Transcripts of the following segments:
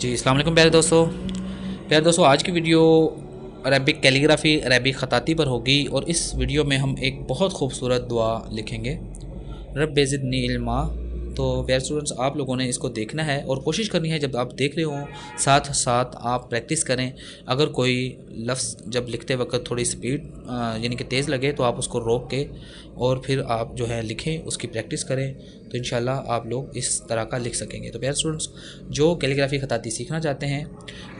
जी अस्सलाम वालेकुम प्यारे दोस्तों आज की वीडियो अरबिक कैलीग्राफी अरबिक ख़ताती पर होगी और इस वीडियो में हम एक बहुत खूबसूरत दुआ लिखेंगे रब ज़िदनी इल्मा। तो प्यारे स्टूडेंट्स आप लोगों ने इसको देखना है और कोशिश करनी है जब आप देख रहे हो साथ साथ आप प्रैक्टिस करें। अगर कोई लफ्ज़ जब लिखते वक्त थोड़ी स्पीड यानी कि तेज़ लगे तो आप उसको रोक के और फिर आप जो है लिखें, उसकी प्रैक्टिस करें तो इंशाल्लाह आप लोग इस तरह का लिख सकेंगे। तो प्यारे स्टूडेंट्स जो कैलीग्राफी ख़ताती सीखना चाहते हैं,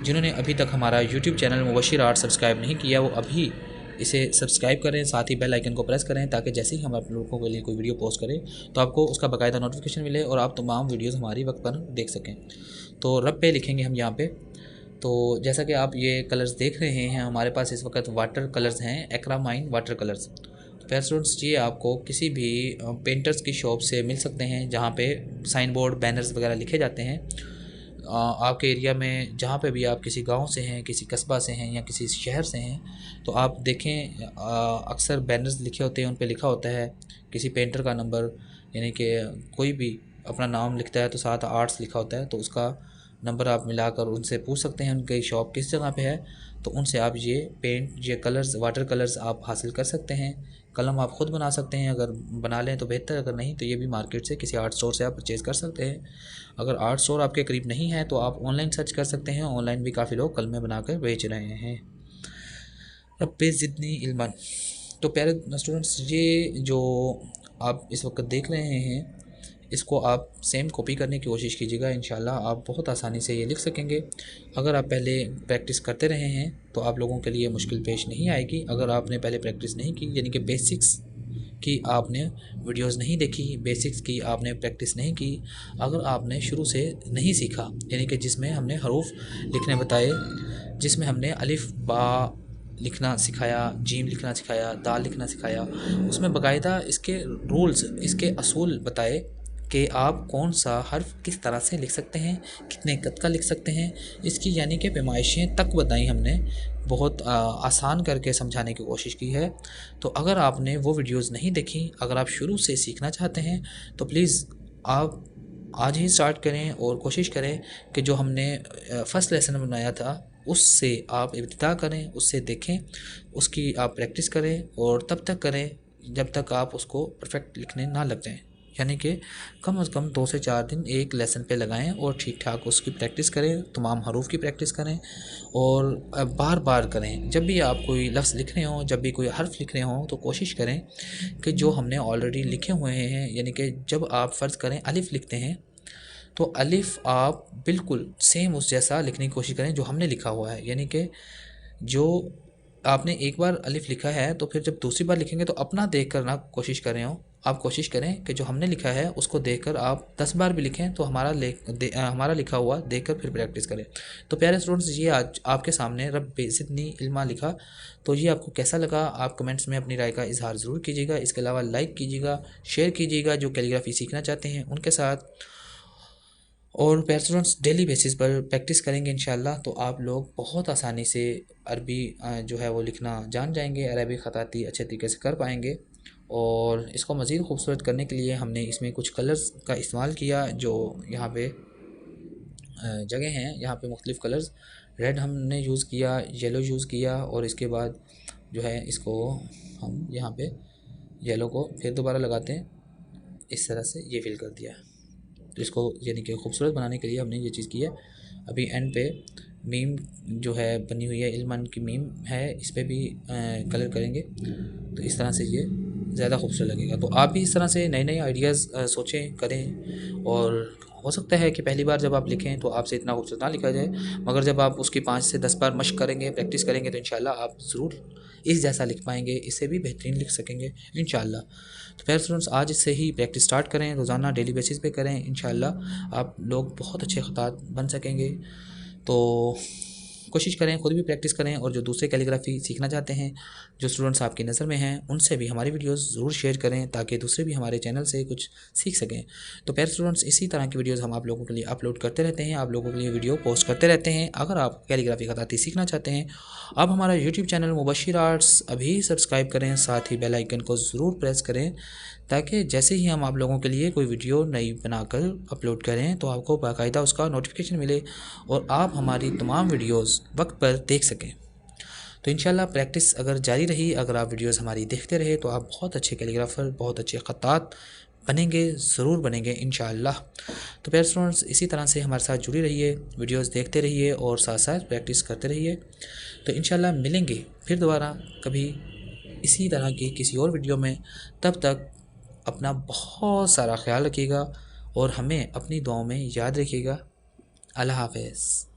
जिन्होंने अभी तक हमारा YouTube channel Mubashir art subscribe नहीं किया, वो अभी इसे सब्सक्राइब करें, साथ ही बेल आइकन को प्रेस करें ताकि जैसे ही हम आप लोगों के लिए कोई वीडियो पोस्ट करें तो आपको उसका बाकायदा नोटिफिकेशन मिले और आप तमाम वीडियोस हमारी वक्त पर देख सकें। तो रब पे लिखेंगे हम यहाँ पे। तो जैसा कि आप ये कलर्स देख रहे हैं, हमारे पास इस वक्त वाटर कलर्स हैं, एक्रामाइन वाटर कलर्स। तो स्टूडेंट्स ये आपको किसी भी पेंटर्स की शॉप से मिल सकते हैं जहाँ पे साइन बोर्ड बैनर्स वगैरह लिखे जाते हैं। आपके एरिया में जहाँ पे भी आप किसी गांव से हैं, किसी कस्बा से हैं या किसी शहर से हैं, तो आप देखें अक्सर बैनर्स लिखे होते हैं, उन पे लिखा होता है किसी पेंटर का नंबर, यानी कि कोई भी अपना नाम लिखता है तो साथ आर्ट्स लिखा होता है, तो उसका नंबर आप मिलाकर उनसे पूछ सकते हैं उनकी शॉप किस जगह पे है। तो उनसे आप ये कलर्स वाटर कलर्स आप हासिल कर सकते हैं। कलम आप ख़ुद बना सकते हैं, अगर बना लें तो बेहतर, अगर नहीं तो ये भी मार्केट से किसी आर्ट स्टोर से आप परचेज़ कर सकते हैं। अगर आर्ट स्टोर आपके करीब नहीं है तो आप ऑनलाइन सर्च कर सकते हैं, ऑनलाइन भी काफ़ी लोग कलमें बनाकर बेच रहे हैं। रब्बे ज़िदनी इल्मन। तो प्यारे स्टूडेंट्स ये जो आप इस वक्त देख रहे हैं, इसको आप सेम कॉपी करने की कोशिश कीजिएगा, इंशाल्लाह आप बहुत आसानी से ये लिख सकेंगे। अगर आप पहले प्रैक्टिस करते रहे हैं तो आप लोगों के लिए मुश्किल पेश नहीं आएगी। अगर आपने पहले प्रैक्टिस नहीं की, यानी कि बेसिक्स की आपने वीडियोस नहीं देखी, बेसिक्स की आपने प्रैक्टिस नहीं की, अगर आपने शुरू से नहीं सीखा, यानी कि जिसमें हमने हरूफ लिखने बताए, जिसमें हमने अलिफ बा लिखना सिखाया, जीम लिखना सिखाया, दाल लिखना सिखाया, उसमें बाकायदा इसके रूल्स, इसके असूल बताए कि आप कौन सा हर्फ किस तरह से लिख सकते हैं, कितने कद का लिख सकते हैं, इसकी यानी कि पैमाइशें तक बताई हमने, बहुत आसान करके समझाने की कोशिश की है। तो अगर आपने वो वीडियोस नहीं देखी, अगर आप शुरू से सीखना चाहते हैं तो प्लीज़ आप आज ही स्टार्ट करें और कोशिश करें कि जो हमने फ़र्स्ट लेसन बनाया था उससे आप इब्तिदा करें, उससे देखें, उसकी आप प्रैक्टिस करें और तब तक करें जब तक आप उसको परफेक्ट लिखने ना लग जाएँ। यानी कि कम से कम 2 से 4 दिन एक लेसन पे लगाएं और ठीक ठाक उसकी प्रैक्टिस करें, तमाम हरूफ की प्रैक्टिस करें और बार बार करें। जब भी आप कोई लफ्ज़ लिख रहे हों, जब भी कोई हर्फ लिख रहे हों, तो कोशिश करें कि जो हमने ऑलरेडी लिखे हुए हैं, यानी कि जब आप फ़र्ज़ करें अलिफ़ लिखते हैं तो अलिफ़ आप बिल्कुल सेम उस जैसा लिखने की कोशिश करें जो हमने लिखा हुआ है। यानी कि जो आपने एक बार अलिफ़ लिखा है तो फिर जब दूसरी बार लिखेंगे तो अपना देख कर ना कोशिश कर रहे हो, आप कोशिश करें कि जो हमने लिखा है उसको देखकर आप 10 बार भी लिखें तो हमारा लिखा हुआ देखकर फिर प्रैक्टिस करें। तो प्यारे स्टूडेंट्स ये आज आपके सामने रब्बे ज़िदनी इल्मा लिखा, तो ये आपको कैसा लगा आप कमेंट्स में अपनी राय का इजहार ज़रूर कीजिएगा। इसके अलावा लाइक कीजिएगा, शेयर कीजिएगा जो कैलीग्राफी सीखना चाहते हैं उनके साथ। और प्यारे स्टूडेंट्स डेली बेसिस पर प्रैक्टिस करेंगे इंशाल्लाह तो आप लोग बहुत आसानी से अरबी जो है वो लिखना जान जाएंगे, अरबी ख़ताती अच्छे तरीके से कर पाएंगे। और इसको मज़ीद खूबसूरत करने के लिए हमने इसमें कुछ कलर्स का इस्तेमाल किया, जो यहाँ पे जगह हैं, यहाँ पे मुख्तलिफ़ कलर्स, रेड हमने यूज़ किया, येलो यूज़ किया और इसके बाद जो है इसको हम यहाँ पे येलो को फिर दोबारा लगाते हैं, इस तरह से ये फिल कर दिया। तो इसको यानी कि खूबसूरत बनाने के लिए हमने ये चीज़ की है। अभी एंड पे मीम जो है बनी हुई है, इल्मन की मीम है, इस पर भी कलर करेंगे तो इस तरह से ये ज़्यादा खूबसूरत लगेगा। तो आप भी इस तरह से नए नए आइडियाज़ सोचें, करें। और हो सकता है कि पहली बार जब आप लिखें तो आपसे इतना खूबसूरत ना लिखा जाए, मगर जब आप उसकी 5 से 10 बार मशक करेंगे, प्रैक्टिस करेंगे तो इंशाल्लाह आप ज़रूर इस जैसा लिख पाएंगे, इससे भी बेहतरीन लिख सकेंगे इंशाल्लाह। तो प्यारे स्टूडेंट्स आज इससे ही प्रैक्टिस स्टार्ट करें, रोज़ाना डेली बेसिस पे करें, इंशाल्लाह आप लोग बहुत अच्छे ख़तात बन सकेंगे। तो कोशिश करें, खुद भी प्रैक्टिस करें, और जो दूसरे कैलीग्राफी सीखना चाहते हैं, जो स्टूडेंट्स आपकी नज़र में हैं, उनसे भी हमारी वीडियोस ज़रूर शेयर करें ताकि दूसरे भी हमारे चैनल से कुछ सीख सकें। तो प्यारे स्टूडेंट्स, इसी तरह की वीडियोस हम आप लोगों के लिए अपलोड करते रहते हैं, आप लोगों के लिए वीडियो पोस्ट करते रहते हैं। अगर आप कैलीग्राफी खताती सीखना चाहते हैं, आप हमारा यूट्यूब चैनल मुबशिर आर्ट्स अभी सब्सक्राइब करें, साथ ही बेल आइकन को ज़रूर प्रेस करें ताकि जैसे ही हम आप लोगों के लिए कोई वीडियो नई बनाकर अपलोड करें तो आपको बाकायदा उसका नोटिफिकेशन मिले और आप हमारी तमाम वीडियोस वक्त पर देख सकें। तो इंशाल्लाह प्रैक्टिस अगर जारी रही, अगर आप वीडियोस हमारी देखते रहे, तो आप बहुत अच्छे कैलीग्राफर, बहुत अच्छे ख़त्तात बनेंगे, ज़रूर बनेंगे इंशाल्लाह। तो प्यारे स्टूडेंट्स, इसी तरह से हमारे साथ जुड़ी रहिए, वीडियोस देखते रहिए और साथ साथ प्रैक्टिस करते रहिए। तो इंशाल्लाह मिलेंगे फिर दोबारा कभी इसी तरह की किसी और वीडियो में। तब तक अपना बहुत सारा ख्याल रखिएगा और हमें अपनी दुआओं में याद रखिएगा। अल्लाह हाफ़िज़।